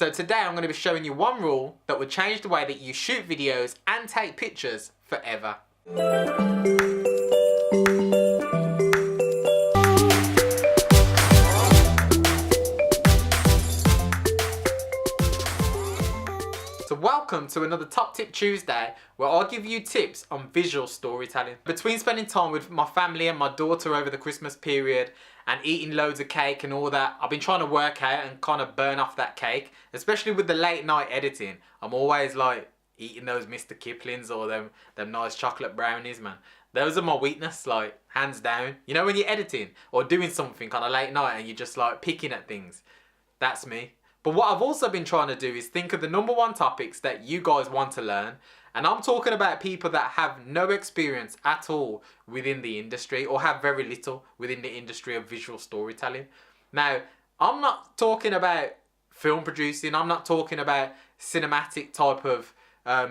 So today I'm going to be showing you one rule that would change the way that you shoot videos and take pictures forever. So welcome to another Top Tip Tuesday, where I'll give you tips on visual storytelling. Between spending time with my family and my daughter over the Christmas period and eating loads of cake and all that, I've been trying to work out and kind of burn off that cake, especially with the late night editing. I'm always like eating those Mr. Kiplings or them nice chocolate brownies, man. Those are my weakness, like hands down. You know when you're editing or doing something kind of late night and you're just like picking at things? That's me. But what I've also been trying to do is think of the #1 topics that you guys want to learn. And I'm talking about people that have no experience at all within the industry or have very little within the industry of visual storytelling. Now, I'm not talking about film producing. I'm not talking about cinematic type of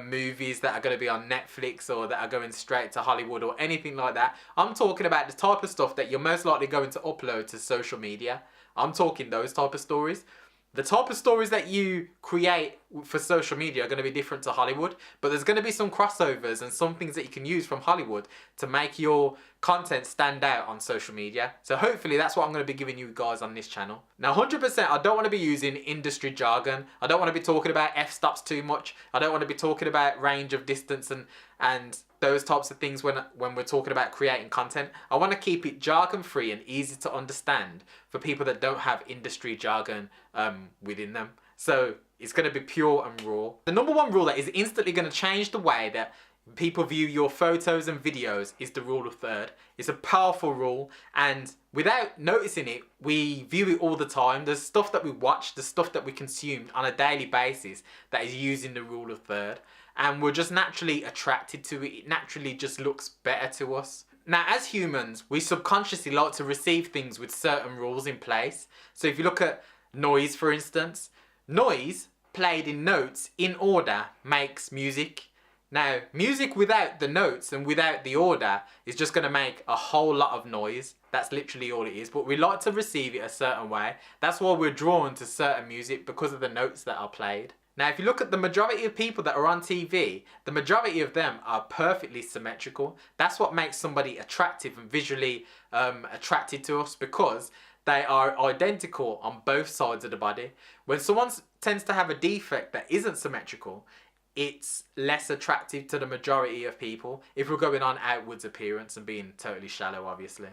movies that are going to be on Netflix or that are going straight to Hollywood or anything like that. I'm talking about the type of stuff that you're most likely going to upload to social media. I'm talking those type of stories. The type of stories that you create for social media are going to be different to Hollywood, but there's going to be some crossovers and some things that you can use from Hollywood to make your content stand out on social media. So hopefully that's what I'm going to be giving you guys on this channel. Now 100% I don't want to be using industry jargon. I don't want to be talking about f-stops too much. I don't want to be talking about range of distance and those types of things when we're talking about creating content. I want to keep it jargon free and easy to understand for people that don't have industry jargon within them. So it's going to be pure and raw. The #1 rule that is instantly going to change the way that people view your photos and videos is the rule of third. It's a powerful rule, and without noticing it, we view it all the time. There's stuff that we watch, the stuff that we consume on a daily basis that is using the rule of third, and we're just naturally attracted to it. It naturally just looks better to us. Now, as humans, we subconsciously like to receive things with certain rules in place. So if you look at noise, for instance, noise played in notes in order makes music. Now, music without the notes and without the order is just going to make a whole lot of noise. That's literally all it is. But we like to receive it a certain way. That's why we're drawn to certain music, because of the notes that are played. Now, if you look at the majority of people that are on TV, the majority of them are perfectly symmetrical. That's what makes somebody attractive and visually attracted to us, because they are identical on both sides of the body. When someone tends to have a defect that isn't symmetrical, it's less attractive to the majority of people, if we're going on outwards appearance and being totally shallow, obviously.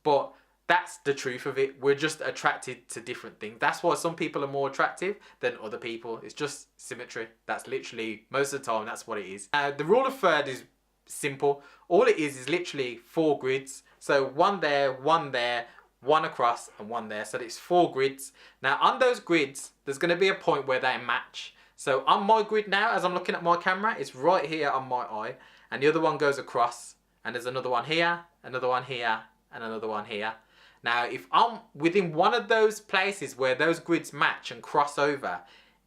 But that's the truth of it. We're just attracted to different things. That's why some people are more attractive than other people. It's just symmetry. That's literally, most of the time, that's what it is. The rule of third is simple. All it is literally 4 grids. So one there, one across, and one there. So it's 4 grids. Now on those grids, there's going to be a point where they match. So on my grid now, as I'm looking at my camera, it's right here on my eye, and the other one goes across, and there's another one here, another one here, and another one here. Now, if I'm within one of those places where those grids match and cross over,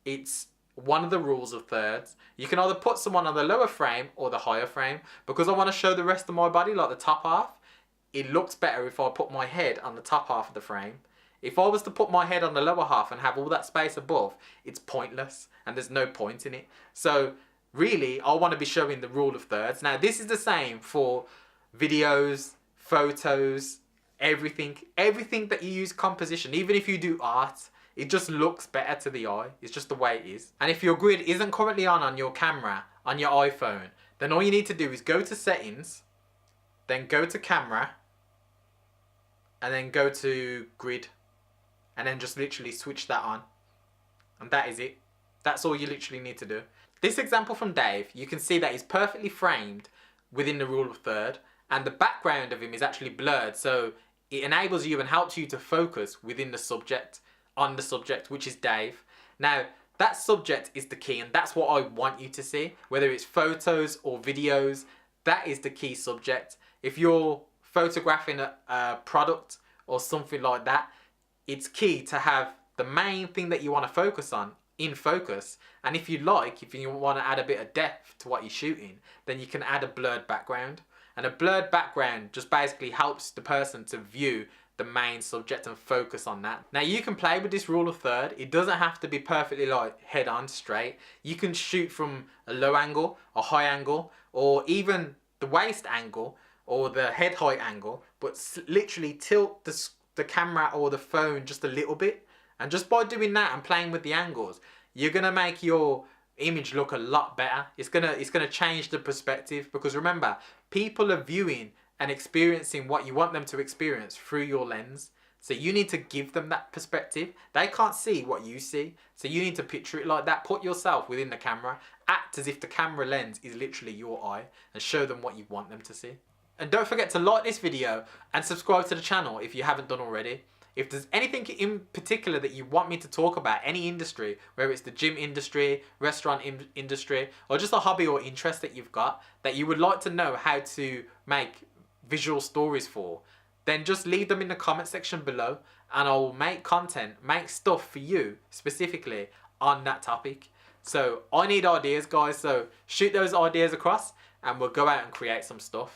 it's one of the rules of thirds. You can either put someone on the lower frame or the higher frame. Because I want to show the rest of my body, like the top half, it looks better if I put my head on the top half of the frame. If I was to put my head on the lower half and have all that space above, it's pointless and there's no point in it. So really, I want to be showing the rule of thirds. Now, this is the same for videos, photos, everything that you use composition. Even if you do art, it just looks better to the eye. It's just the way it is. And if your grid isn't currently on your camera, on your iPhone, then all you need to do is go to settings, then go to camera, and then go to grid, and then just literally switch that on. And that is it. That's all you literally need to do. This example from Dave, you can see that he's perfectly framed within the rule of third, and the background of him is actually blurred, so it enables you and helps you to focus within the subject, on the subject, which is Dave. Now, that subject is the key, and that's what I want you to see. Whether it's photos or videos, that is the key subject. If you're photographing a product or something like that, it's key to have the main thing that you want to focus on in focus. And if you want to add a bit of depth to what you're shooting, then you can add a blurred background. And a blurred background just basically helps the person to view the main subject and focus on that. Now you can play with this rule of third. It doesn't have to be perfectly like head on straight. You can shoot from a low angle, a high angle, or even the waist angle or the head height angle, but literally tilt the camera or the phone just a little bit. And just by doing that and playing with the angles, you're gonna make your image look a lot better. It's gonna change the perspective, because remember, people are viewing and experiencing what you want them to experience through your lens. So you need to give them that perspective. They can't see what you see, so you need to picture it like that. Put yourself within the camera, act as if the camera lens is literally your eye, and show them what you want them to see. And don't forget to like this video and subscribe to the channel if you haven't done already. If there's anything in particular that you want me to talk about, any industry, whether it's the gym industry, restaurant industry, or just a hobby or interest that you've got, that you would like to know how to make visual stories for, then just leave them in the comment section below, and I'll make content, make stuff for you specifically on that topic. So I need ideas, guys, so shoot those ideas across and we'll go out and create some stuff.